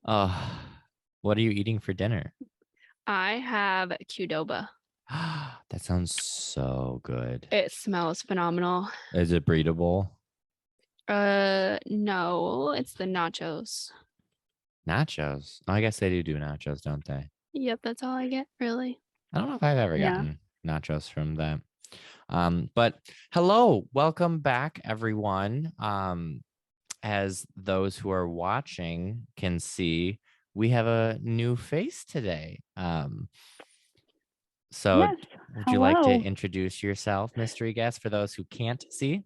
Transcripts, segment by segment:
Oh, what are you eating for dinner? I have Qdoba. That sounds so good. It smells phenomenal. Is it breedable? No, it's the nachos. Nachos. Oh, I guess they do nachos, don't they? Yep, that's all I get, really. I don't know if I've ever Yeah. gotten nachos from them. But hello, welcome back, everyone. As those who are watching can see, we have a new face today. So Yes. would you like to Hello. introduce yourself, mystery guest, for those who can't see?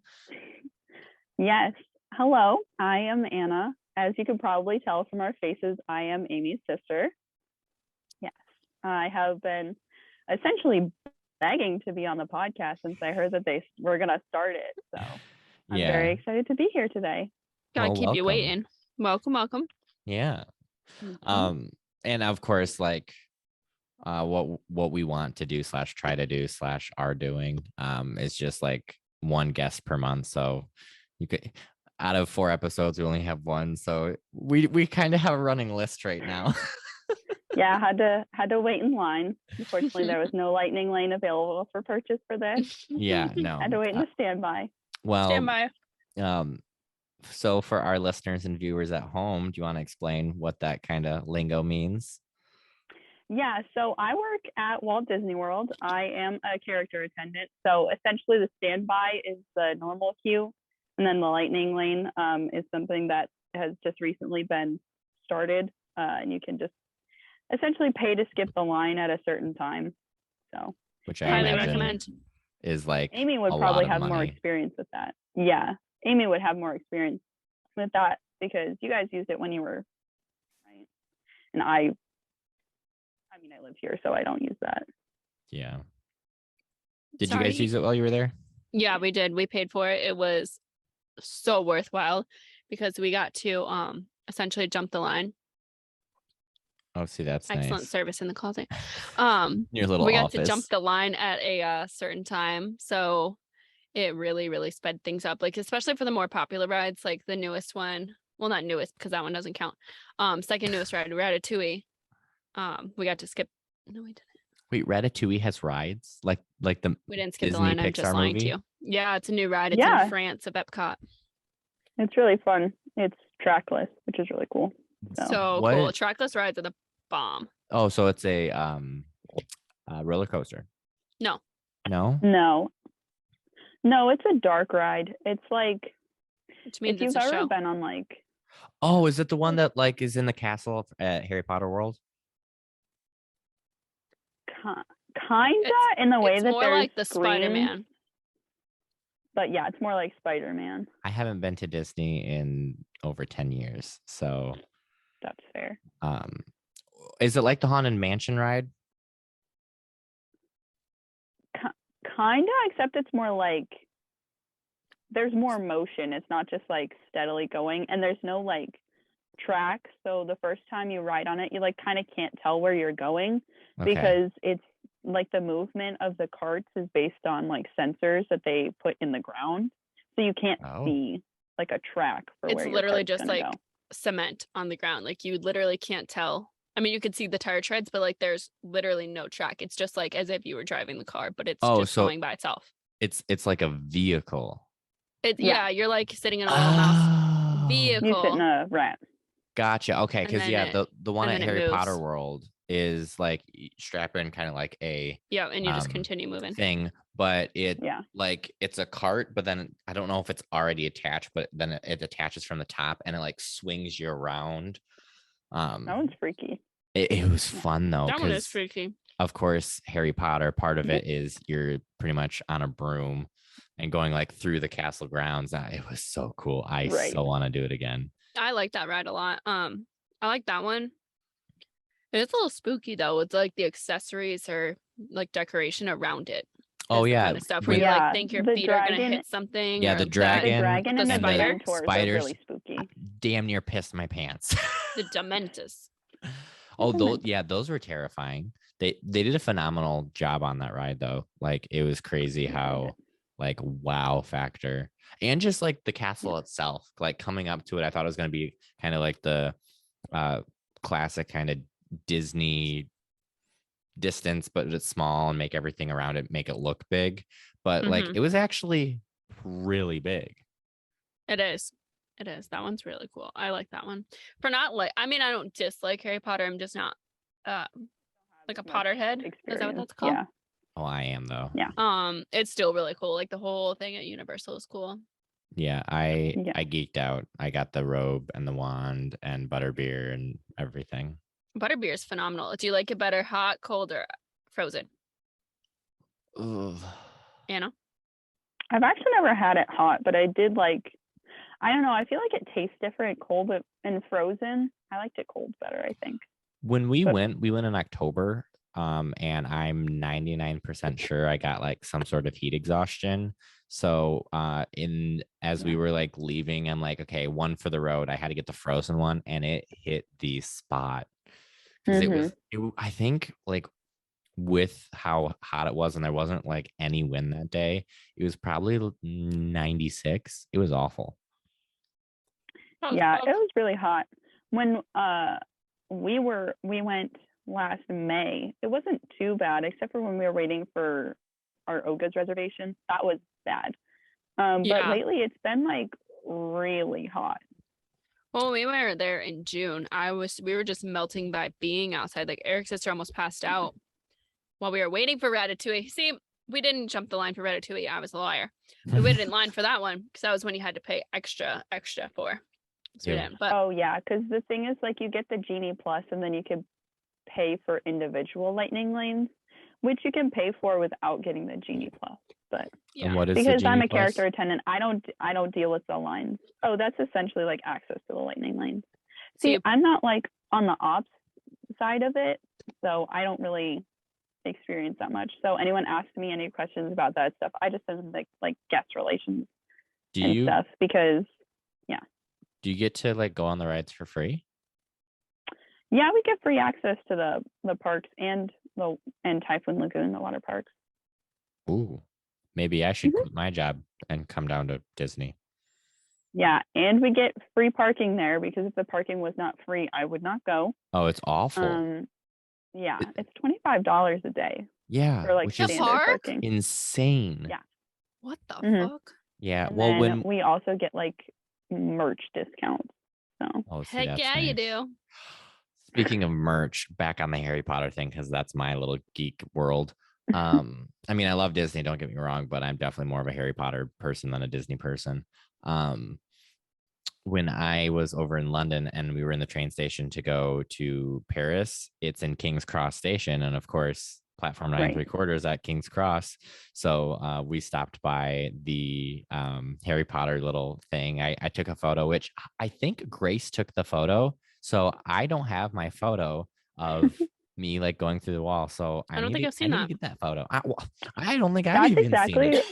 Yes. Hello. I am Anna. As you can probably tell from our faces, I am Amy's sister. Yes. I have been essentially begging to be on the podcast since I heard that they were going to start it. So I'm very excited to be here today. Gotta keep you welcome. waiting. Welcome. Yeah. Mhm. And of course, like what we want to do / try to do / are doing is just like one guest per month. So you could, out of 4 episodes, we only have one. So we kind of have a running list right now. Yeah, had to wait in line. Unfortunately, there was no lightning lane available for purchase for this. Yeah, no. Had to wait in the standby. Well, Stand by. So for our listeners and viewers at home, do you want to explain what that kind of lingo means? Yeah, so I work at Walt Disney World. I am a character attendant. So essentially, the standby is the normal queue, and then the lightning lane is something that has just recently been started, and you can just essentially pay to skip the line at a certain time. So, Which I Highly imagine recommend. is like Amy would a probably lot of have more money. experience with that. Yeah, Amy would have more experience with that because you guys used it when you were right, and I mean, I live here, so I don't use that. Yeah. Did you Sorry. guys use it while you were there? Yeah, we did. We paid for it. It was so worthwhile because we got to essentially jump the line. Oh, see, that's Excellent nice. service in the closet. Your little we got office. to jump the line at a certain time, so it really sped things up. Like especially for the more popular rides, like the newest one. Well, not newest because that one doesn't count. Second newest ride, Ratatouille. We got to skip. No, we didn't. Wait, Ratatouille has rides like the We didn't skip Disney the line. I'm just Pixar lying movie? to you. Yeah, it's a new ride. It's Yeah. in France at Epcot. It's really fun. It's trackless, which is really cool. So What? cool. Trackless rides are the bomb. Oh, so it's a roller coaster. No. No, it's a dark ride. It's like Which means if you've it's a ever show. been on like Oh, is it the one that like is in the castle at Harry Potter World? kinda in the way It's that more there's like the screens, Spider-Man. but yeah, it's more like Spider-Man. I haven't been to Disney in over 10 years. So That's fair. is it like the Haunted Mansion ride? Kinda, except it's more like there's more motion. It's not just like steadily going, and there's no like track. So the first time you ride on it, you like kind of can't tell where you're going Okay. because it's like the movement of the carts is based on like sensors that they put in the ground, so you can't Oh. see like a track for It's where your literally cart's just gonna like go. cement on the ground. Like you literally can't tell. I mean, you could see the tire treads, but like there's literally no track. It's just like as if you were driving the car, but it's Oh, just so- going by itself. It's like a vehicle. Yeah, you're like sitting in a little mouse vehicle. You sit in a rat. Gotcha. Okay, And because then yeah, it- the one and at then it Harry moves. Potter World is like strap in kind of like a Yeah, and you just um, continue moving. thing, but it Yeah. like it's a cart, but then I don't know if it's already attached, but then it attaches from the top and it like swings you around. That one's freaky. It was fun though, That one is because freaky. of course Harry Potter, part of it is you're pretty much on a broom and going like through the castle grounds. It was so cool. I Right. so want to do it again. I like that ride a lot. I like that one. It's a little spooky though. It's like the accessories or like decoration around it. Oh is the yeah, kind of stuff where with- you Yeah, like think your the feet are gonna dragon- hit something. Yeah, or the The dragon dragon the and the spider? Dementors are spiders. really spooky. damn near pissed my pants. the Dementus. Oh, those were terrifying. They did a phenomenal job on that ride though. Like it was crazy how like wow factor, and just like the castle itself, like coming up to it, I thought it was going to be kind of like the classic kind of Disney distance, but it's small and make everything around it, make it look big. But like Mhm. it was actually really big. It is. It is. That one's really cool. I like that one. For not like, I mean, I don't dislike Harry Potter. I'm just not like a Much Potterhead. Is that what experience. that's called? Yeah. Oh, I am though. Yeah. It's still really cool. Like the whole thing at Universal is cool. Yeah, Yeah. I geeked out. I got the robe and the wand and butterbeer and everything. Butterbeer is phenomenal. Do you like it better hot, cold, or frozen? Ugh. Anna? I've actually never had it hot, but I did like, I don't know. I feel like it tastes different cold and frozen. I liked it cold better, I think. When we But- went in October, and I'm 99% sure I got like some sort of heat exhaustion. So as we were like leaving, I'm like, okay, one for the road. I had to get the frozen one, and it hit the spot because I think like with how hot it was, and there wasn't like any wind that day, it was probably 96. It was awful. Yeah, it was really hot. When we went last May, it wasn't too bad, except for when we were waiting for our Oga's reservation. That was bad. But Yeah. lately it's been like really hot. Well, we were there in June. We were just melting by being outside. Like Eric's sister almost passed out while we were waiting for Ratatouille. See, we didn't jump the line for Ratatouille. I was a liar. We waited in line for that one because that was when you had to pay extra for. So we Yeah. didn't. But Oh yeah, because the thing is, like, you get the Genie Plus, and then you can pay for individual lightning lanes, which you can pay for without getting the Genie Plus. But yeah. And what is the because I'm Genie a Plus? character attendant, I don't deal with the lines. Oh, that's essentially like access to the lightning lanes. So See, you- I'm not like on the ops side of it, so I don't really experience that much. So anyone asks me any questions about that stuff, I just send them like guest relations Do and you stuff, because do you get to like go on the rides for free? yeah, we get free access to the parks and Typhoon Lagoon, the water parks. Ooh, maybe I should quit my job and come down to Disney. Yeah, and we get free parking there, because if the parking was not free, I would not go. Oh, it's awful. Yeah, it's $25 a day Yeah, for like which The is standard park? parking. insane. Yeah. what the Mhm. fuck? Yeah. And Well, then when we also get like merch discounts. So oh, see, Heck that's yeah, you nice. do. Speaking of merch, back on the Harry Potter thing, because that's my little geek world. I mean, I love Disney, don't get me wrong, but I'm definitely more of a Harry Potter person than a Disney person. When I was over in London and we were in the train station to go to Paris, it's in King's Cross Station. And of course, platform 9 Right. 3/4 at King's Cross. So we stopped by the Harry Potter little thing. I took a photo, which I think Grace took the photo. So I don't have my photo of me like going through the wall. So I don't think I've seen need that. to get that photo. I don't think I've even seen it.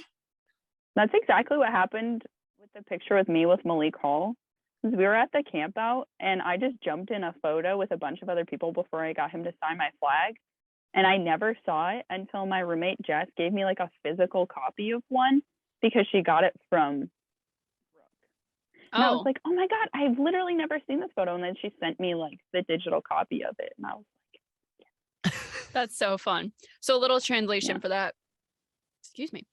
That's exactly what happened with the picture with me with Malik Hall. We were at the camp out, and I just jumped in a photo with a bunch of other people before I got him to sign my flag. And I never saw it until my roommate Jess gave me like a physical copy of one, because she got it from Brooke. And I was Oh, like, oh my God, I've literally never seen this photo. And then she sent me like the digital copy of it. And I was that's so fun. So a little translation Yeah. for that. Excuse me.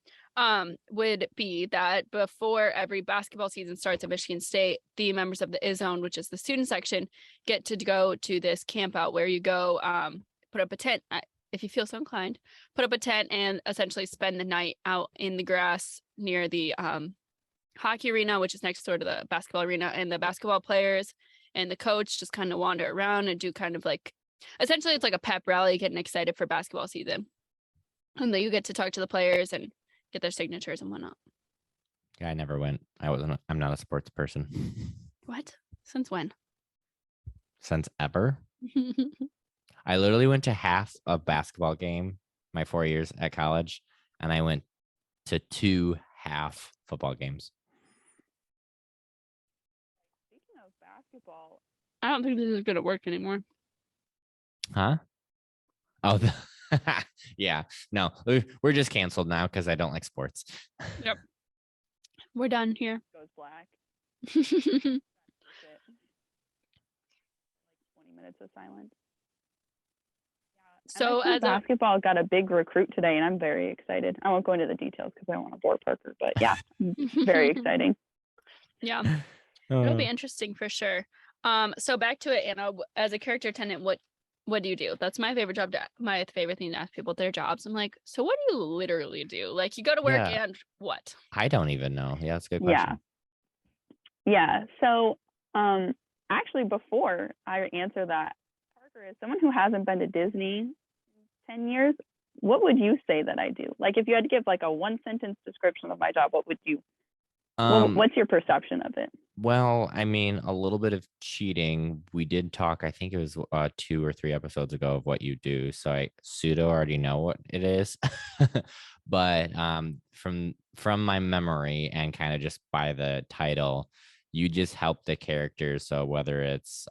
Would be that before every basketball season starts at Michigan State, the members of the IZone, which is the student section, get to go to this camp out where you go put up a tent if you feel so inclined, put up a tent and essentially spend the night out in the grass near the hockey arena, which is next door to the basketball arena, and the basketball players and the coach just kind of wander around and do kind of like, essentially it's like a pep rally, getting excited for basketball season. And then you get to talk to the players and get their signatures and whatnot. Yeah, I never went. I'm not a sports person. What? Since when? Since ever. I literally went to half a basketball game my 4 years at college, and I went to 2 half football games. speaking of basketball, I don't think this is gonna work anymore. Huh? Oh, yeah. No, we're just canceled now because I don't like sports. We're done here. goes black. All That's it. Like 20 minutes of silence. So MSU as a basketball got a big recruit today, and I'm very excited. I won't go into the details because I don't want to bore Parker, but yeah, very exciting. Yeah, it'll be Uh, interesting for sure. So back to it, Anna. As a character attendant, what do you do? That's my favorite job. My favorite thing to ask people their jobs. I'm like, so what do you literally do? Like, you go to work Yeah. and what? I don't even know. Yeah, that's a good Yeah. question. Yeah. So, actually, before I answer that, Parker, as someone who hasn't been to Disney in 10 years, what would you say that I do? Like, if you had to give like a one sentence description of my job, what would you? What's your perception of it? Well, I mean, a little bit of cheating. We did talk, I think it was 2 or 3 episodes ago of what you do. So I pseudo already know what it is. But from my memory and kind of just by the title, you just help the characters. So whether it's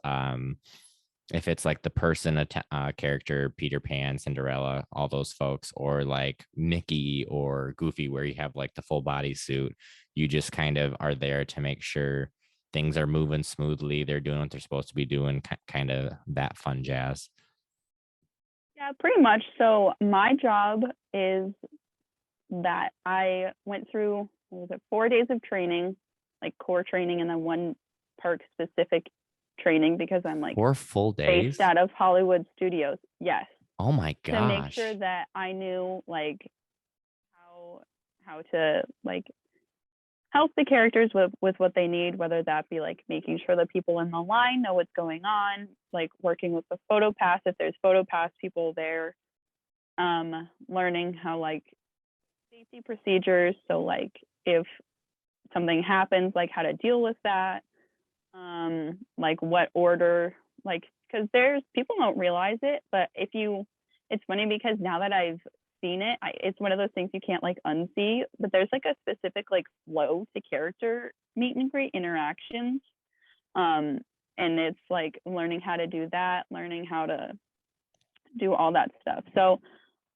if it's like the person character, Peter Pan, Cinderella, all those folks, or like Mickey or Goofy, where you have like the full body suit, you just kind of are there to make sure things are moving smoothly. They're doing what they're supposed to be doing, kind of that fun jazz. Yeah, pretty much. So my job is that I went through, what was it, 4 days of training, like core training, and then one park specific training because I'm like 4 full days. based out of Hollywood Studios. Yes. Oh my gosh. To make sure that I knew like how to like help the characters with what they need, whether that be like making sure the people in the line know what's going on, like working with the photo pass if there's photo pass people there, learning how like safety procedures, so like if something happens, like how to deal with that, like what order, like because there's people don't realize it, but it's funny because now that I've seen it, it's one of those things you can't like unsee, but there's like a specific like flow to character meet and greet interactions, and it's like learning how to do that, learning how to do all that stuff. So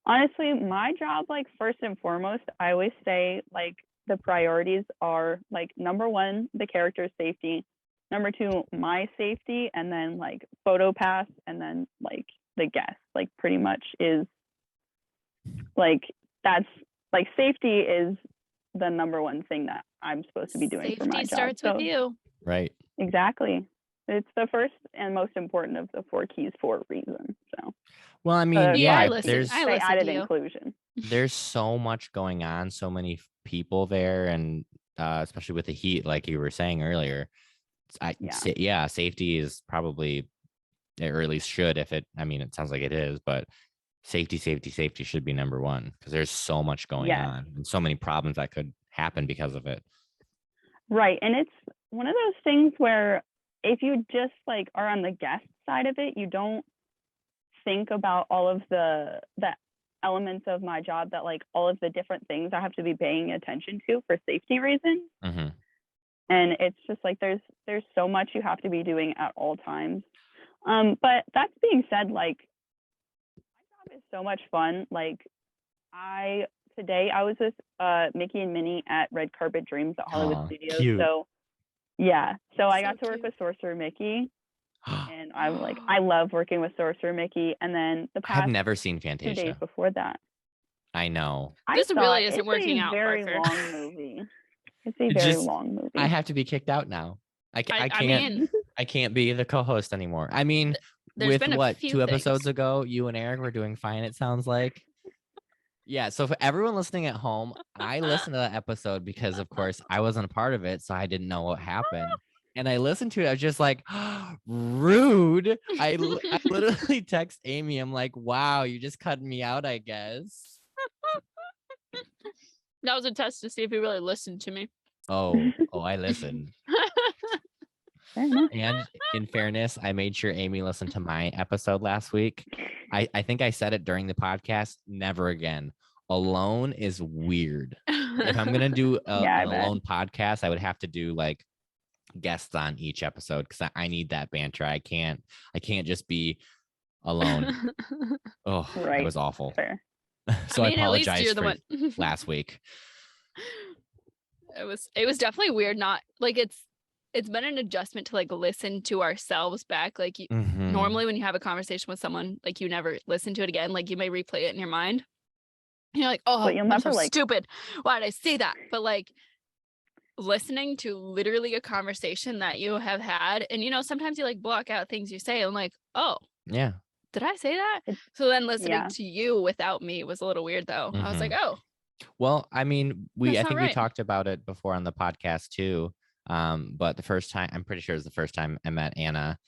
honestly, my job, like first and foremost, I always say like the priorities are like number one, the character's safety, number two, my safety, and then like photo pass, and then like the guest, like pretty much is like that's like safety is the number one thing that I'm supposed to be doing for my Safety job. starts with you. Right. Exactly. It's the first and most important of the 4 keys for a reason. So Well, I mean, Yeah, I yeah, listen. there's I they listen added to you. inclusion. there's so much going on, so many people there, and especially with the heat, like you were saying earlier. Safety is probably, or at least should, if it, I mean, it sounds like it is, but safety should be number one because there's so much going on and so many problems that could happen because of it. Right. And it's one of those things where if you just like are on the guest side of it, you don't think about all of the elements of my job, that like all of the different things I have to be paying attention to for safety reasons. Mm-hmm. And it's just like there's so much you have to be doing at all times. But that being said, like my job is so much fun. Like today I was with Mickey and Minnie at Red Carpet Dreams at Hollywood Studios. Cute. So yeah, so I So got to work cute. with Sorcerer Mickey, and I'm like, I love working with Sorcerer Mickey. And then the I have past never seen 2 days Fantasia. before that, I know. This I really saw isn't it's working a out, very Parker. long movie. It's a It very just- long movie. I have to be kicked out now. I can't. I mean, I can't be the co-host anymore. I mean, there's with been a what, few 2 episodes things. ago, you and Eric were doing fine, it sounds like. Yeah, so for everyone listening at home, I listened to that episode because, of course, I wasn't a part of it, so I didn't know what happened. And I listened to it, I was just like, rude. I literally text Amy, I'm like, wow, you just cut me out, I guess. That was a test to see if you really listened to me. Oh, I listened. Fair enough. And in fairness, I made sure Amy listened to my episode last week. I think I said it during the podcast, never again. Alone is weird. If I'm going to do Yeah, an I bet. alone podcast, I would have to do like guests on each episode because I need that banter. I can't just be alone. Oh, Right. it was awful. Fair. So I, mean, at least apologize you're the for one. last week. It was definitely weird. Not like it's it's been an adjustment to like listen to ourselves back. Like Mhm. normally when you have a conversation with someone, like you never listen to it again. Like you may replay it in your mind. And you're like, oh, But you'll I'm never so like stupid. Why did I say that? But like listening to literally a conversation that you have had, and sometimes you like block out things you say. I'm like, oh, Yeah. did I say that? It's- So then listening yeah. to you without me was a little weird though. I was like, oh, Well, I mean, That's I not think we right. talked about it before on the podcast too. But the first time, I'm pretty sure it was the first time I met Anna.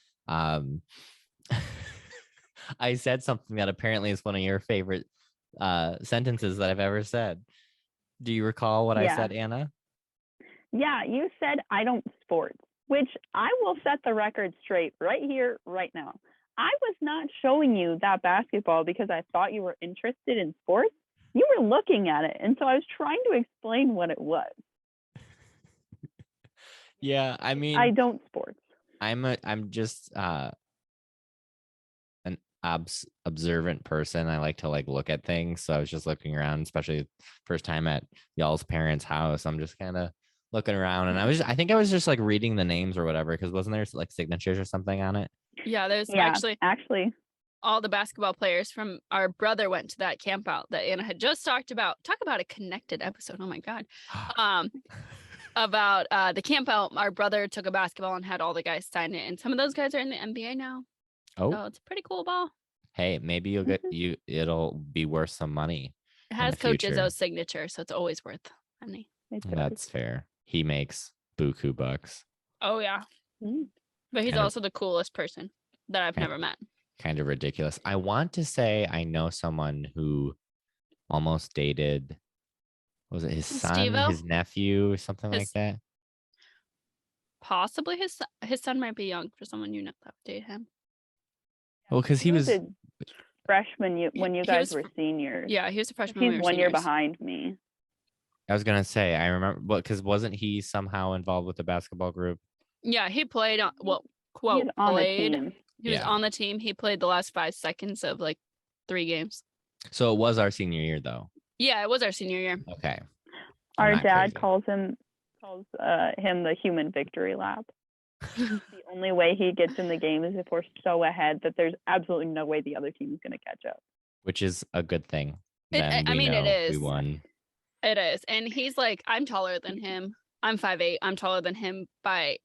I said something that apparently is one of your favorite sentences that I've ever said. Do you recall what I Yeah. said, Anna? Yeah, you said I don't sports, which I will set the record straight right here, right now. I was not showing you that basketball because I thought you were interested in sports. You were looking at it. And so I was trying to explain what it was. Yeah, I mean, I don't sports. I'm just an observant person. I like to like look at things. So I was just looking around, especially first time at y'all's parents' house. I'm just kind of looking around, and I think I was just like reading the names or whatever, because wasn't there like signatures or something on it? yeah, there's Yeah, actually all the basketball players from our brother went to that camp out that Anna had just talked about. Talk about a connected episode. Oh my God. About the camp out, our brother took a basketball and had all the guys sign it. And some of those guys are in the NBA now. Oh, So it's a pretty cool ball. hey, maybe you'll get it'll be worth some money. It in has the Coach future. Izzo's signature, so it's always worth money. it does. That's fair. He makes buku bucks. Oh yeah. Mm. But he's Kind of- also the coolest person that I've Kind- never met. Kind of ridiculous. I want to say I know someone who almost dated, was it his son, Steve-O? his nephew, or something like His- that? Possibly his son might be young for someone that would date him. Well, because he was a freshman when you He guys was were seniors. Yeah, he was a freshman. when we He's were 1 year seniors. behind me. I was gonna say, I remember, because wasn't he somehow involved with the basketball group? Yeah, he played on He's on the played. team. He was Yeah. on the team. He played the last 5 seconds of like 3 games. So it was our senior year, though. Yeah, it was our senior year. Okay. Our I'm not dad crazy. calls him the human victory lap. The only way he gets in the game is if we're so ahead that there's absolutely no way the other team is going to catch up. Which is a good thing. It- Then I we mean, it know is. we won. It is. And he's like, I'm taller than him. I'm 5'8". I'm taller than him by,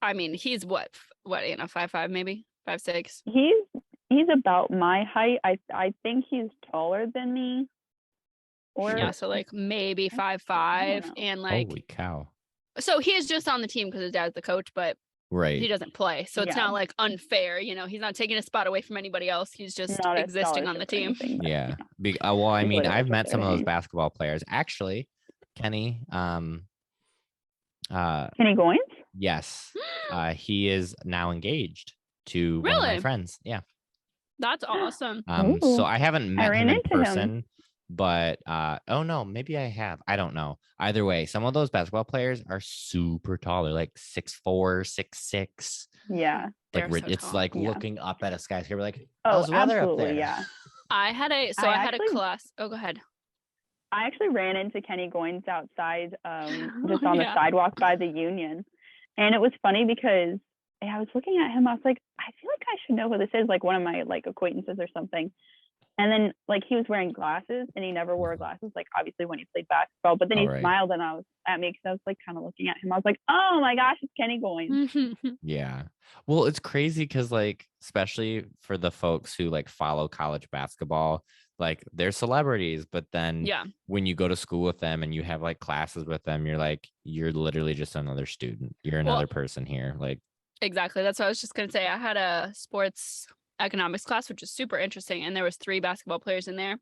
I mean, he's what, Anna, 5'5", maybe 5'6". He's about my height. I think he's taller than me. Or Yeah, so like maybe I 5'5", know. and like, Holy cow. so he is just on the team because his dad's the coach, but Right. he doesn't play. So it's Yeah. not like unfair, he's not taking a spot away from anybody else. He's just not a existing on the scholarship or team. anything, but, Yeah. Well, I He's mean, literally I've just met some of there. those basketball players. Actually, Kenny, Kenny Goins? yes, he is now engaged to one of my Really? friends. Yeah. That's awesome. So Ooh. I haven't met ran him in into him. person, but oh no, maybe I have. I don't know. Either way, some of those basketball players are super tall. They're like 6'4", 6'6". Yeah. They're Like so it's tall. like Yeah. looking up at a skyscraper, like, Oh, how's the weather up absolutely. there? Yeah. I had a actually- class. Oh, go ahead. I actually ran into Kenny Goins outside, just on the Yeah. sidewalk by the Union. And it was funny because I was looking at him. I was like, I feel like I should know who this is, like one of my like acquaintances or something. And then like he was wearing glasses and he never wore glasses, like obviously when he played basketball. But then he Oh, right. smiled and at me because I was like kind of looking at him. I was like, oh my gosh, it's Kenny Goins. Yeah. Well, it's crazy because like, especially for the folks who like follow college basketball, like they're celebrities, but then Yeah. when you go to school with them and you have like classes with them, you're literally just another student. You're Well- another person here. Like, Exactly. That's what I was just going to say. I had a sports economics class, which is super interesting. And there was 3 basketball players in there.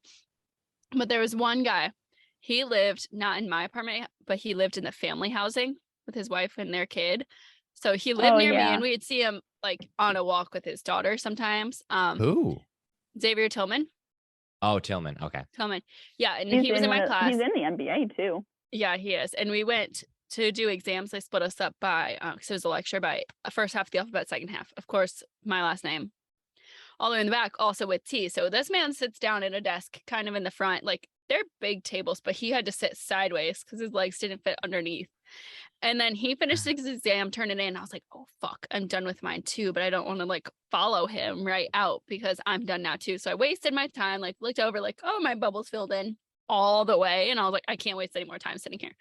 But there was one guy, he lived not in my apartment, but he lived in the family housing with his wife and their kid. So he lived Oh, near me yeah. and we'd see him like on a walk with his daughter sometimes. who? Xavier Tillman. Oh, Tillman. Okay. Yeah. And he was in my class. He's in the NBA too. Yeah, he is. And we went to do exams. They split us up by, because it was a lecture, by first half of the alphabet, second half. Of course, my last name. All the way in the back, also with T. So this man sits down at a desk kind of in the front. Like they're big tables, but he had to sit sideways because his legs didn't fit underneath. And then he finished his exam, turned it in. I was like, oh, fuck, I'm done with mine too. But I don't want to like follow him right out because I'm done now too. So I wasted my time, like looked over, like, oh, my bubble's filled in all the way. And I was like, I can't waste any more time sitting here.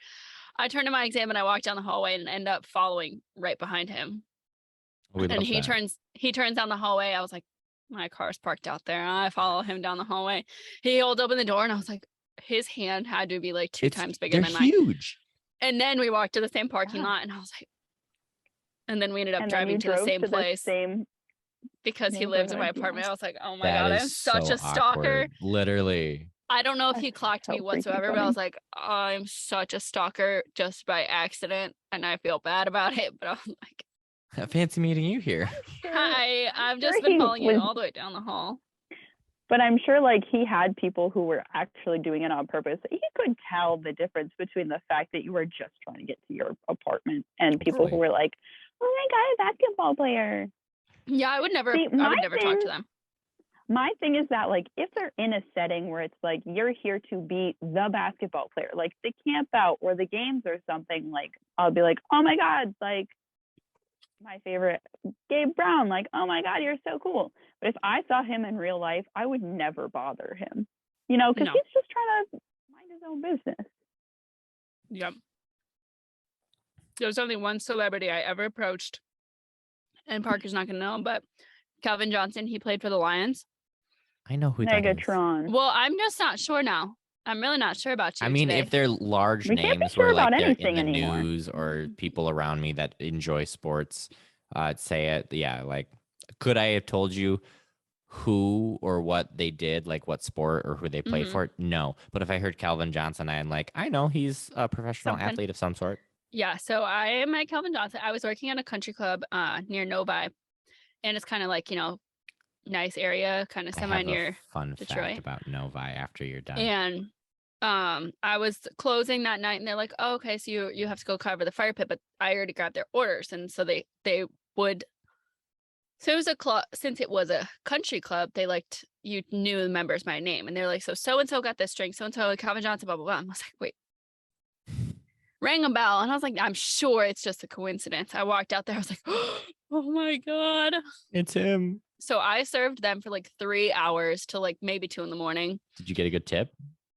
I turned in my exam and I walked down the hallway and end up following right behind him. We And love he that. turns down the hallway. I was like, my car's parked out there. I follow him down the hallway. He holds open the door and I was like, his hand had to be like two times bigger They're than mine. huge. And then we walked to the same parking Wow. lot and I was like, and then we ended up And then driving you to the drove same to place same because he lives in my neighborhood, yeah. apartment. I was like, oh my That God, I'm is such so a stalker. awkward. Literally. I don't know if he That's clocked me so freaking whatsoever, but I funny. was like, I'm such a stalker just by accident. And I feel bad about it. But I'm like, Fancy meeting you here. hi, I've just sure been he following you was- all the way down the hall. But I'm sure like he had people who were actually doing it on purpose. He could tell the difference between the fact that you were just trying to get to your apartment and people who Right. were like, oh my God, a basketball player. Yeah, I would never, See, I my would never talk to thing- them. My thing is that like if they're in a setting where it's like you're here to be the basketball player, like the camp out or the games or something, like I'll be like, oh my God, like my favorite Gabe Brown, like, oh my God, you're so cool. But if I saw him in real life, I would never bother him, you know, because No. he's just trying to mind his own business. Yep. There's only one celebrity I ever approached, and Parker's not going to know, but Calvin Johnson, he played for the Lions. I know who that is. Megatron. Well, I'm just not sure now. I'm really not sure about you I mean, today. if they're large We can't be names sure where like about they're in the anything anymore. news or people around me that enjoy sports, say it. Yeah, like could I have told you who or what they did, like what sport or who they played Mhm. for? No. But if I heard Calvin Johnson, I'm like, I know he's a professional Something. athlete of some sort. Yeah, so I met Calvin Johnson. I was working at a country club near Novi, and it's kind of like, you know, nice area, kind of I semi have near. a fun Detroit. fact about Novi after you're done. And I was closing that night and they're like, oh, okay, so you have to go cover the fire pit, but I already got their orders. And so they would, so it was a club, since it was a country club, they liked, you knew the members by name. And they're like, so and so got this drink, so and so, Calvin Johnson, blah, blah, blah. And I was like, wait. Rang a bell. And I was like, I'm sure it's just a coincidence. I walked out there, I was like, oh my God. It's him. So I served them for like 3 hours till like maybe 2 a.m. Did you get a good tip?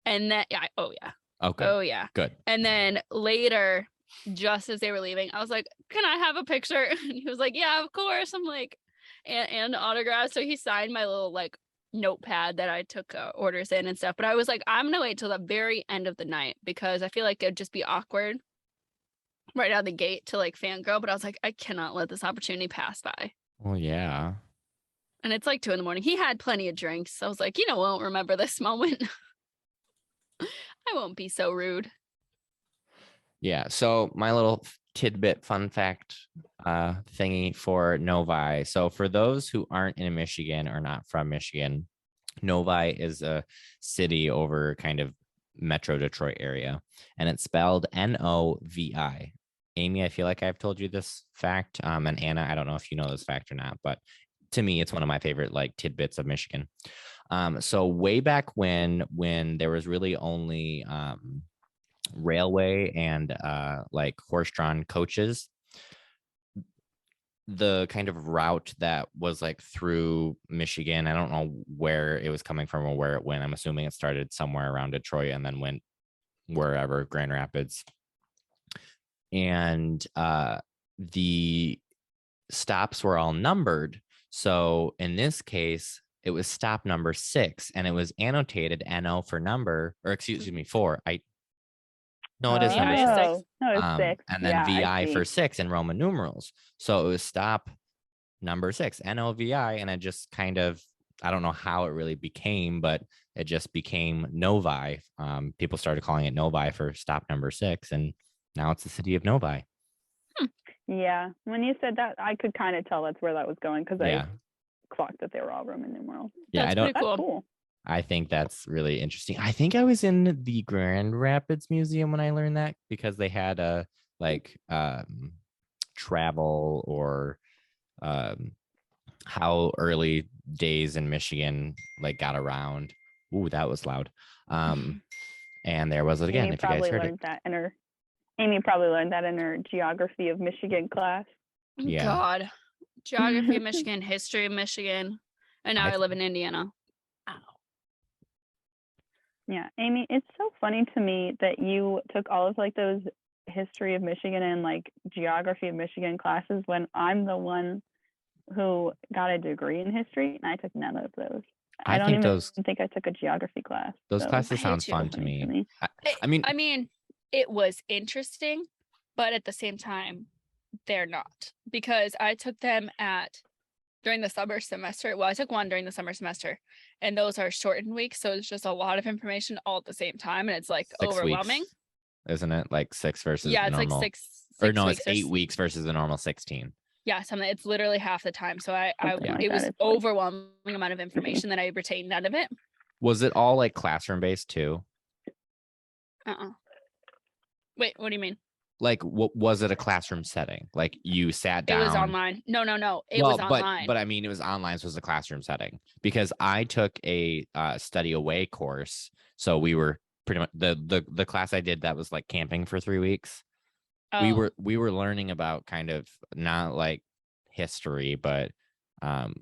And then, yeah, oh yeah. Okay. Oh yeah. Good. And then later, just as they were leaving, I was like, can I have a picture? And he was like, yeah, of course. I'm like, and autograph. So he signed my little like notepad that I took orders in and stuff. But I was like, I'm going to wait till the very end of the night because I feel like it'd just be awkward right out of the gate to like fangirl. But I was like, I cannot let this opportunity pass by. Well, yeah. And it's like 2 a.m. He had plenty of drinks. So I was like, you know, I won't remember this moment. I won't be so rude. Yeah. So my little tidbit fun fact thingy for Novi. So for those who aren't in Michigan or not from Michigan, Novi is a city over kind of Metro Detroit area, and it's spelled Novi. Amy, I feel like I've told you this fact. And Anna, I don't know if you know this fact or not, but to me, it's one of my favorite like tidbits of Michigan. So way back when there was really only railway and like horse-drawn coaches, the kind of route that was like through Michigan, I don't know where it was coming from or where it went. I'm assuming it started somewhere around Detroit and then went wherever, Grand Rapids. And the stops were all numbered. So in this case, it was stop number 6, and it was annotated NO for number, or excuse me, 4. No, it is number 6. six. No, it's 6. And then Yeah, I VI for see. 6 in Roman numerals. So it was stop number 6, NOVI. And it just kind of, I don't know how it really became, but it just became Novi. People started calling it Novi for stop number 6. And now it's the city of Novi. Yeah. When you said that, I could kind of tell that's where that was going because Yeah. I clocked that they were all Roman numerals. Yeah. That's I don't, pretty That's cool. cool. I think that's really interesting. I think I was in the Grand Rapids Museum when I learned that, because they had a like travel or how early days in Michigan like got around. Ooh, that was loud. And there was it again. You If you guys probably heard it. learned that in Amy probably learned that in her geography of Michigan class. Yeah. God. Geography of Michigan, history of Michigan. And now I I live in Indiana. Yeah, Amy, it's so funny to me that you took all of like those history of Michigan and like geography of Michigan classes when I'm the one who got a degree in history and I took none of those. I don't think even those think I took a geography class. those so classes I hate sounds you. fun to funny me. It- I mean, I mean, it was interesting, but at the same time, they're not, because I took them during the summer semester. Well, I took one during the summer semester, and those are shortened weeks, so it's just a lot of information all at the same time, and it's like 6 overwhelming. weeks, isn't it? Like 6 versus Yeah, the it's normal. like six Or no, it's weeks or 8 weeks versus the normal 16. yeah, something. It's literally half the time. So I Something like it that. was It's like- overwhelming amount of information that I retained none of it. Was it all like classroom based too? Wait, what do you mean? Like, what was it, a classroom setting? Like you sat It down. was online. No. It was online. But I mean, it was online, so it was a classroom setting, because I took a study away course. So we were pretty much the class I did that was like camping for 3 weeks. Oh, We were learning about kind of not like history, but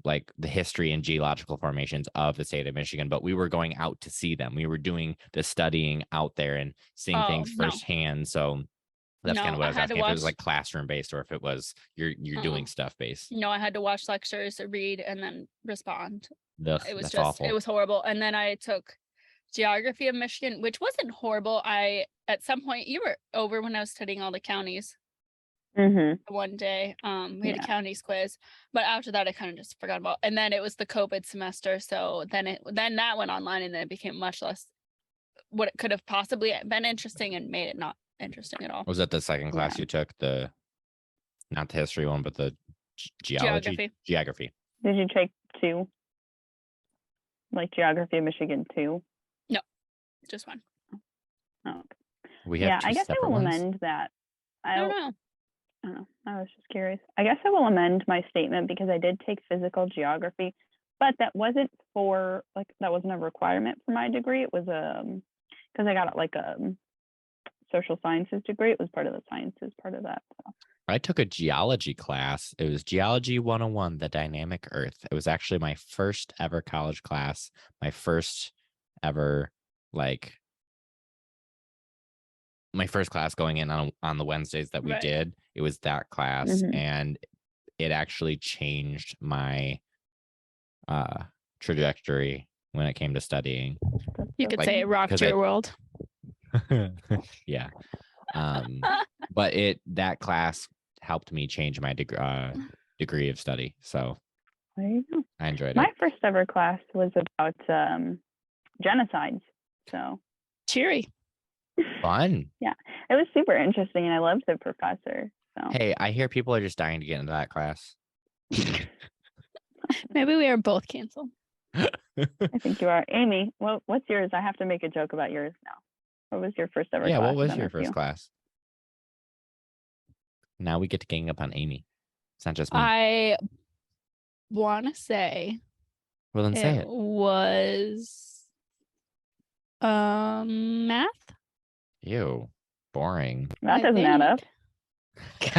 like the history and geological formations of the state of Michigan. But we were going out to see them. We were doing the studying out there and seeing Oh, things no. firsthand. So that's kind No, of what I I was had to asking, if it was watch- like classroom based or if it was you're doing Uh-uh. stuff based. no, I had to watch lectures, read, and then respond. Ugh, It was that's just awful. it was horrible. And then I took geography of Michigan, which wasn't horrible. At some point you were over when I was studying all the counties. One day we had a Yeah. counties quiz, but after that I kind of just forgot about. And then it was the COVID semester, so then that went online, and then it became much less what it could have possibly been interesting, and made it not interesting at all. Was that the second class Yeah. you took? Not the history one, but the geography. Did you take 2? Like geography of Michigan 2? Just one. Oh, We have yeah, two I guess I separate will ones. amend that. I don't know. I don't know. I was just curious. I guess I will amend my statement because I did take physical geography, but that wasn't a requirement for my degree. It was because I got like a social sciences degree. It was part of the sciences part of that. So. I took a geology class. It was Geology 101, the dynamic earth. It was actually my first ever college class, my first ever my first class going in on the Wednesdays that we Right. did. It was that class, Mhm. and it actually changed my trajectory when it came to studying. That's You so could Like, say it rocked 'cause your I- world. Yeah. But that class helped me change my degree of study. So There you go. I enjoyed My it. first ever class was about genocides. So Cheery. Fun. it was super interesting, and I loved the professor. So Hey, I hear people are just dying to get into that class. Maybe we are both canceled. I think you are. Amy, what's yours? I have to make a joke about yours now. What was your first ever Yeah, class? what was at your MSU? first class? Now we get to gang up on Amy. It's not just me. I want to say Well, then say it was math. Ew, boring. That I doesn't add up. think.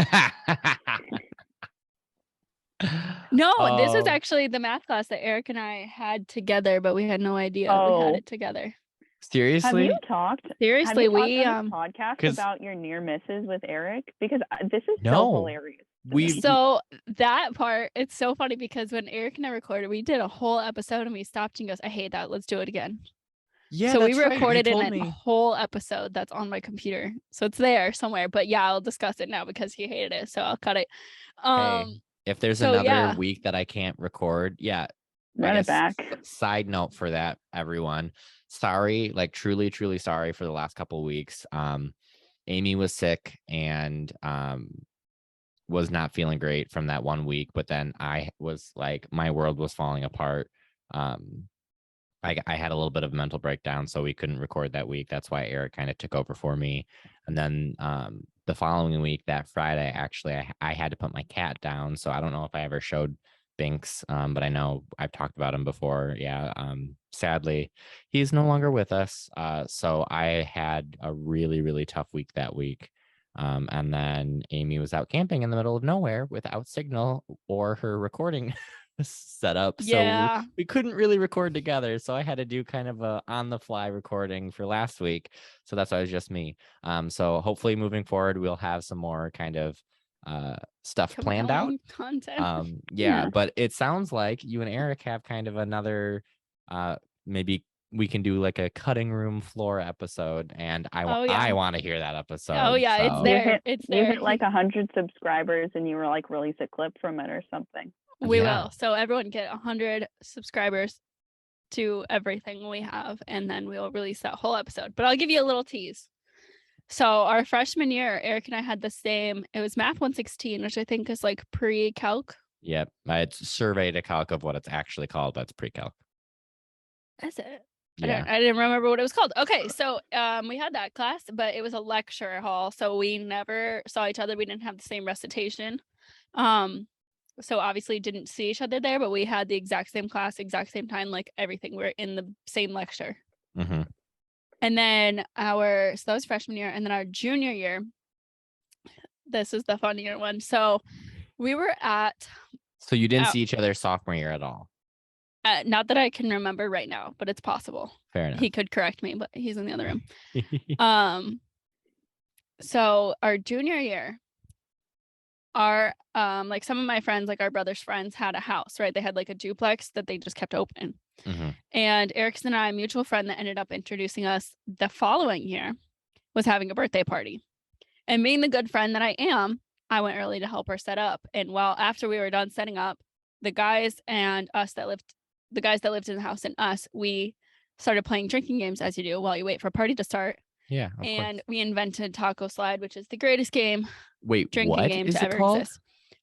No, this was Oh. actually the math class that Eric and I had together, but we had no idea we Oh. had it together. Have Seriously? you talked? Seriously, have you we talked on this podcast 'cause- about your near misses with Eric? Because this is No. so hilarious. to We- me. so that part, it's so funny because when Eric and I recorded, we did a whole episode and we stopped and goes, I hate that. Let's do it again. Yeah, So we that's right, you recorded told in a me. whole episode that's on my computer. So it's there somewhere. But yeah, I'll discuss it now because he hated it. So I'll cut it. Hey, if there's so, another yeah. week that I can't record, yeah. I Run it guess back. Side note for that, everyone. Sorry, like truly, truly sorry for the last couple of weeks. Amy was sick and was not feeling great from that 1 week, but then I was like, my world was falling apart. I had a little bit of a mental breakdown, so we couldn't record that week. That's why Eric kind of took over for me. And then the following week, that Friday, actually, I had to put my cat down. So I don't know if I ever showed Binks, but I know I've talked about him before. Yeah. Sadly, he's no longer with us. So I had a really, really tough week that week. And then Amy was out camping in the middle of nowhere without signal or her recording set up. So Yeah. we couldn't really record together. So I had to do kind of a on the fly recording for last week. So that's why it was just me. So hopefully moving forward, we'll have some more kind of stuff planned out. Compelling content. Yeah. But it sounds like you and Eric have kind of another maybe we can do like a cutting room floor episode, and Oh, yeah. I want to hear that episode. Oh, yeah, it's so- there. It's You there. hit like 100 subscribers and you were like release a clip from it or something. We Yeah. will. So everyone get 100 subscribers to everything we have, and then we'll release that whole episode. But I'll give you a little tease. So our freshman year, Eric and I had the same. It was Math 116, which I think is like pre-calc. Yep, it's survey to calc of what it's actually called. That's pre-calc. Is it? Yeah. I didn't remember what it was called. Okay, so we had that class, but it was a lecture hall, so we never saw each other. We didn't have the same recitation. So obviously didn't see each other there, but we had the exact same class, exact same time, like everything. We're in the same lecture. Mm-hmm. And then so that was freshman year, and then our junior year, this is the funnier one. So we were at So you didn't Oh. see each other sophomore year at all. not that I can remember right now, but it's possible. Fair enough. He could correct me, but he's in the other room. So our junior year, our like some of my friends, like our brother's friends, had a house, right? They had like a duplex that they just kept open. Mm-hmm. And Erickson and I, a mutual friend that ended up introducing us the following year, was having a birthday party. And being the good friend that I am, I went early to help her set up. And while after we were done setting up, the guys that lived in the house and us, we started playing drinking games as you do while you wait for a party to start. Yeah. Of And course. we invented Taco Slide, which is the greatest Wait, drinking what game is to it ever called? exist.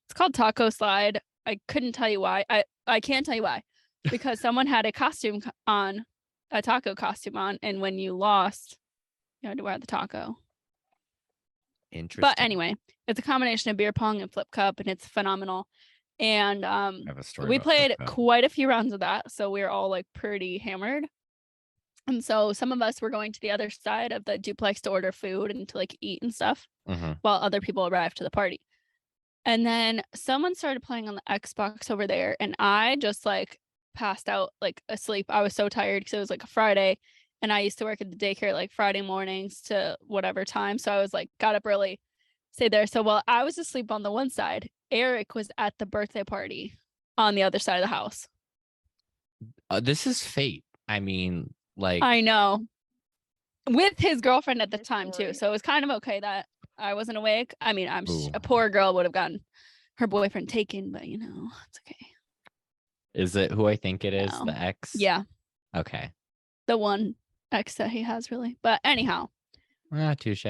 It's called Taco Slide. I couldn't tell you why. I can't tell you why. Because someone had a taco costume on, and when you lost, you had to wear the taco. Interesting. But anyway, it's a combination of beer pong and flip cup, and it's phenomenal. And I have a story we about Flip played Cup. quite a few rounds of that, so we were all like pretty hammered. And so some of us were going to the other side of the duplex to order food and to like eat and stuff, Mhm. while other people arrived to the party. And then someone started playing on the Xbox over there, and I just like passed out like asleep. I was so tired because it was like a Friday, and I used to work at the daycare like Friday mornings to whatever time. So I was like, got up early, stayed there. So while I was asleep on the one side, Eric was at the birthday party on the other side of the house. This is fate. I mean, like, I know. With his girlfriend at the Nice time too. story. So it was kind of okay that I wasn't awake. I mean, Ooh. a poor girl would have gotten her boyfriend taken, but you know, it's okay. is it who I think it is? No. The ex? Yeah, Okay. the one ex that he has really. But anyhow, Touche.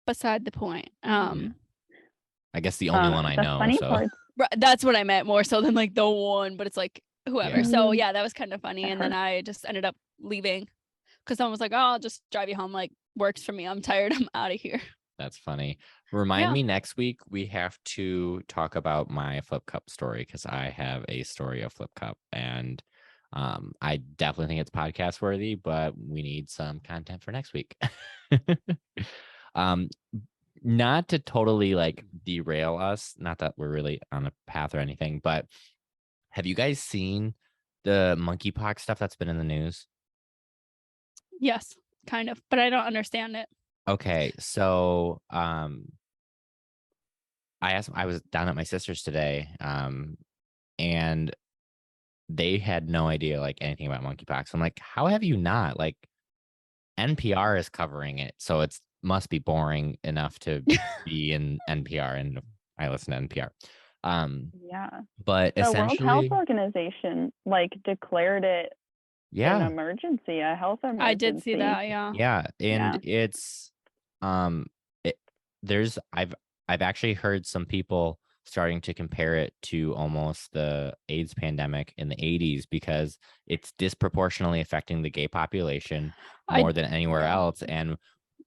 beside the point. I guess the only one I the know. funny So Right, that's what I meant more so than like the one, but it's like whoever. Yeah. So Mhm. yeah, that was kind of funny. That And then I just ended up leaving because someone was like, "Oh, I'll just drive you home." Like, works for me. I'm tired. I'm out of here. that's funny. Remind Yeah. me next week we have to talk about my Flip Cup story because I have a story of Flip Cup, and I definitely think it's podcast worthy, but we need some content for next week. Not to totally like derail us, not that we're really on a path or anything, but have you guys seen the monkeypox stuff that's been in the news? Yes, kind of, but I don't understand it. Okay, so I was down at my sister's today, and they had no idea like anything about monkeypox. I'm like, how have you not? Like, NPR is covering it, so it's must be boring enough to be in NPR, and I listen to NPR. Yeah. But The World essentially, Health Organization like declared it an yeah, emergency, a health emergency. I did see that. Yeah. yeah, and Yeah. it's there's I've actually heard some people starting to compare it to almost the AIDS pandemic in the 80s because it's disproportionately affecting the gay population I- more than anywhere yeah. else. And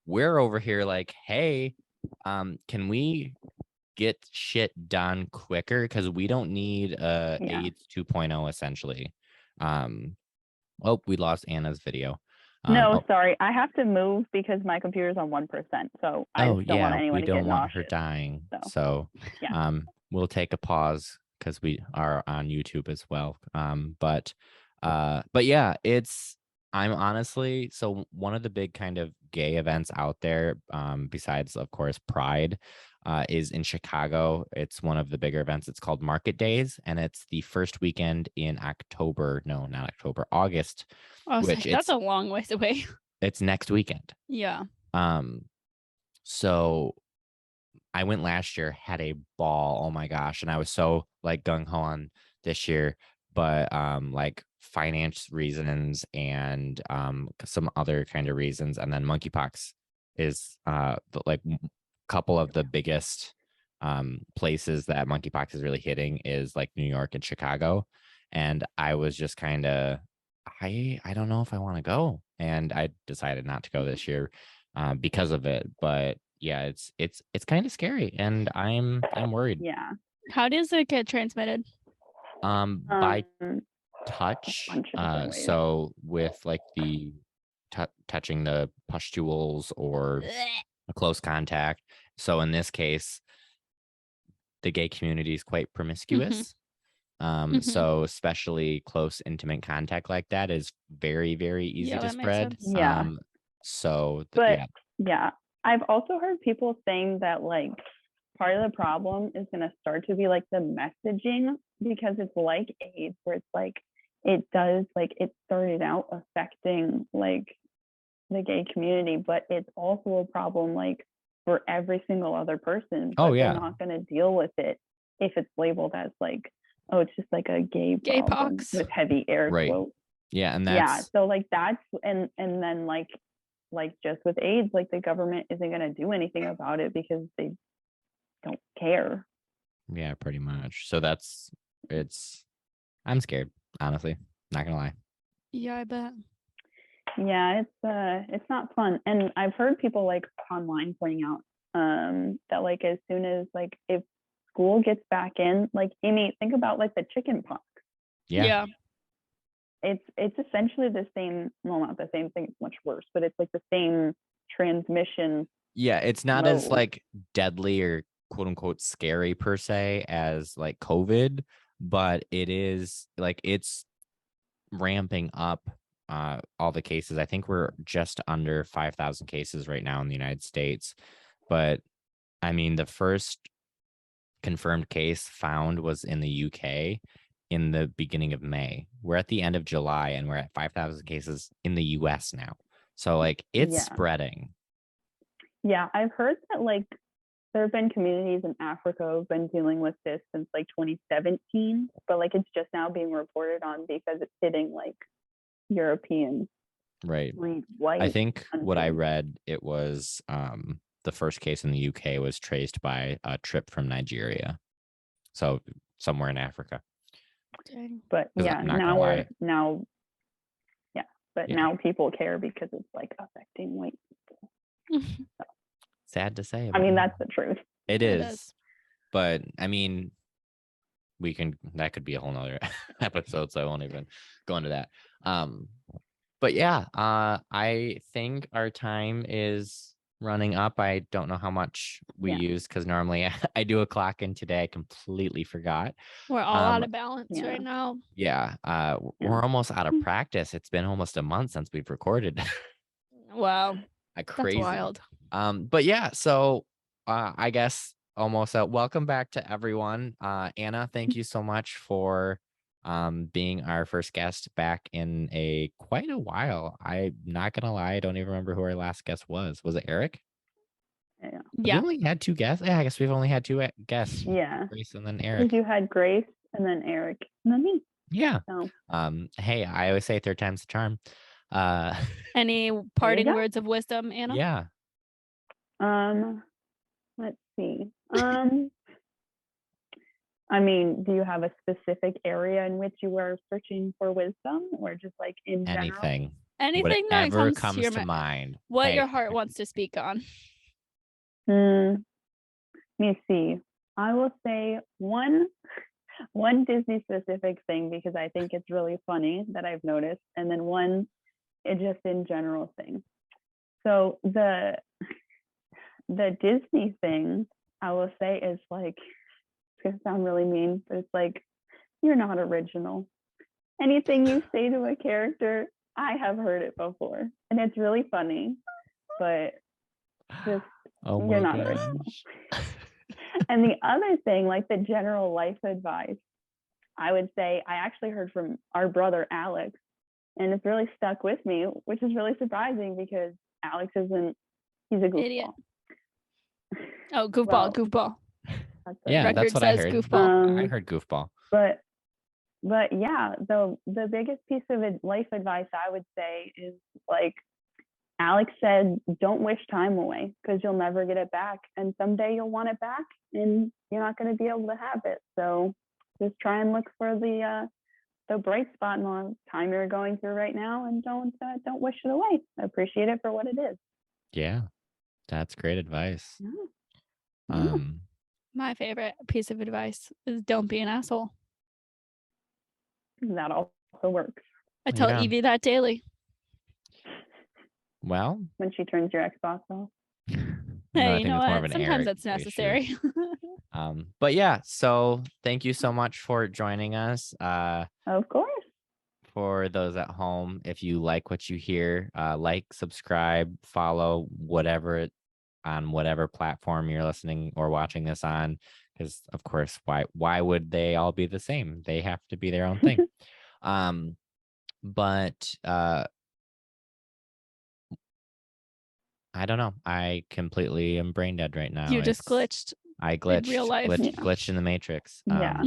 we're over here like, hey, can we get shit done quicker? Because we don't need Yeah. AIDS 2.0 essentially. Oh, we lost Anna's video. No, Oh, sorry. I have to move because my computer's on 1%. So I oh just don't want yeah, we anyone to get don't want her nauseous. dying. So So yeah. we'll take a pause because we are on YouTube as well. But yeah, I'm honestly, so one of the big kind of gay events out there, besides of course Pride, is in Chicago. It's one of the bigger events. It's called Market Days, and it's the first weekend in October. No, not October, August, I was which like, that's a long ways away. it's next weekend. Yeah. Um, so I went last year, had a ball. Oh my gosh. And I was so like gung ho on this year, but like finance reasons and some other kind of reasons. And then monkeypox is like couple of the biggest places that monkeypox is really hitting is like New York and Chicago. And I was just kind of I don't know if I want to go. And I decided not to go this year because of it. But yeah, it's kind of scary, and I'm worried. Yeah. How does it get transmitted? By Um, touch. bunch of different ways. So with like the touching the pustules or a close contact. So in this case, the gay community is quite promiscuous. So especially close intimate contact like that is very, very easy Yeah, to that makes spread. sense. Yeah. So But yeah, yeah, I've also heard people saying that like part of the problem is going to start to be like the messaging, because it's like AIDS, where it's like it does like it started out affecting like the gay community, but it's also a problem like for every single other person. Oh, But yeah. they're not going to deal with it if it's labeled as like, oh, it's just like a gay problem Gay-pox. with heavy air Right. quotes. Yeah, and Yeah, that's so like that's and then like just with AIDS, like the government isn't going to do anything about it because they don't care. yeah, pretty much. So I'm scared, honestly. Not gonna lie. Yeah, I bet. Yeah, it's not fun. And I've heard people like online pointing out that like as soon as like if school gets back in, like Amy, think about like the chicken pox. Yeah. It's essentially the same, well, not the same thing, it's much worse, but it's like the same transmission. Yeah, it's not as mode. like deadly or quote unquote scary per se as like COVID, but it is like it's ramping up all the cases. I think we're just under 5,000 cases right now in the United States. But I mean, the first confirmed case found was in the UK in the beginning of May. We're at the end of July and we're at 5,000 cases in the US now. So like it's Yeah. spreading. Yeah, I've heard that like there have been communities in Africa who've been dealing with this since like 2017, but like it's just now being reported on because it's hitting like European Right. white. I think what I countries. read, it was the first case in the UK was traced by a trip from Nigeria. So somewhere in Africa. Dang. But 'Cause yeah, I'm not now gonna lie. but Yeah. now people care because it's like affecting white people. Sad to say. I but mean, yeah. that's the truth. It It is. is. But I mean, that could be a whole nother episode, so I won't even go into that. But yeah, I think our time is running up. I don't know how much we Yeah. use because normally I do a clock in. Today I completely forgot. We're all out of balance yeah. right now. Yeah, we're almost out of practice. It's been almost a month since we've recorded. Wow. Crazy. That's wild. But yeah, so I guess almost welcome back to everyone. Anna, thank you so much for being our first guest back in quite a while. I'm not gonna lie, I don't even remember who our last guest was. Was it Eric? Yeah. We only had two guests. Yeah, I guess we've only had two guests. Yeah. Grace and then Eric. Because you had Grace and then Eric and then me. Yeah. So. Hey, I always say third time's the charm. Any parting words of wisdom, Anna? Yeah. Let's see. I mean, do you have a specific area in which you are searching for wisdom, or just like in Anything? Anything that Whatever comes to your mind. What Hey. your heart wants to speak on. Let me see. I will say one Disney specific thing because I think it's really funny that I've noticed, and then one it just in general thing. So the Disney thing, I will say, is like, it's gonna sound really mean, but it's like, you're not original. Anything you say to a character, I have heard it before, and it's really funny, but just Oh you're my not original. gosh. And the other thing, like the general life advice, I would say I actually heard from our brother Alex, and it's really stuck with me, which is really surprising because Alex isn't, he's a goofball. Idiot. Oh, goofball, Well, goofball. That's Yeah, Record that's what I says heard. goofball. I heard goofball. But yeah, the biggest piece of life advice I would say is, like Alex said, don't wish time away because you'll never get it back, and someday you'll want it back, and you're not going to be able to have it. So just try and look for the bright spot in the time you're going through right now, and don't wish it away. Appreciate it for what it is. Yeah, that's great advice. Yeah. Um, My favorite piece of advice is don't be an asshole. That also works I tell Yeah. Evie that daily. well, when she turns your Xbox off. no, Hey, I you think know it's more of what? an Sometimes Eric that's issue. necessary. But yeah, so thank you so much for joining us. Of course. For those at home, if you like what you hear, like, subscribe, follow, on whatever platform you're listening or watching this on, because of course, why would they all be the same? They have to be their own thing. But I don't know. I completely am brain dead right now. You just glitched. I glitched. real life. Glitched in the matrix. Yeah.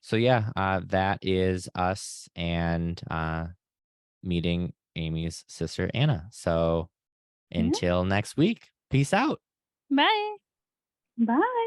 So yeah, that is us and meeting Amy's sister Anna. So until next week, peace out. Bye. Bye.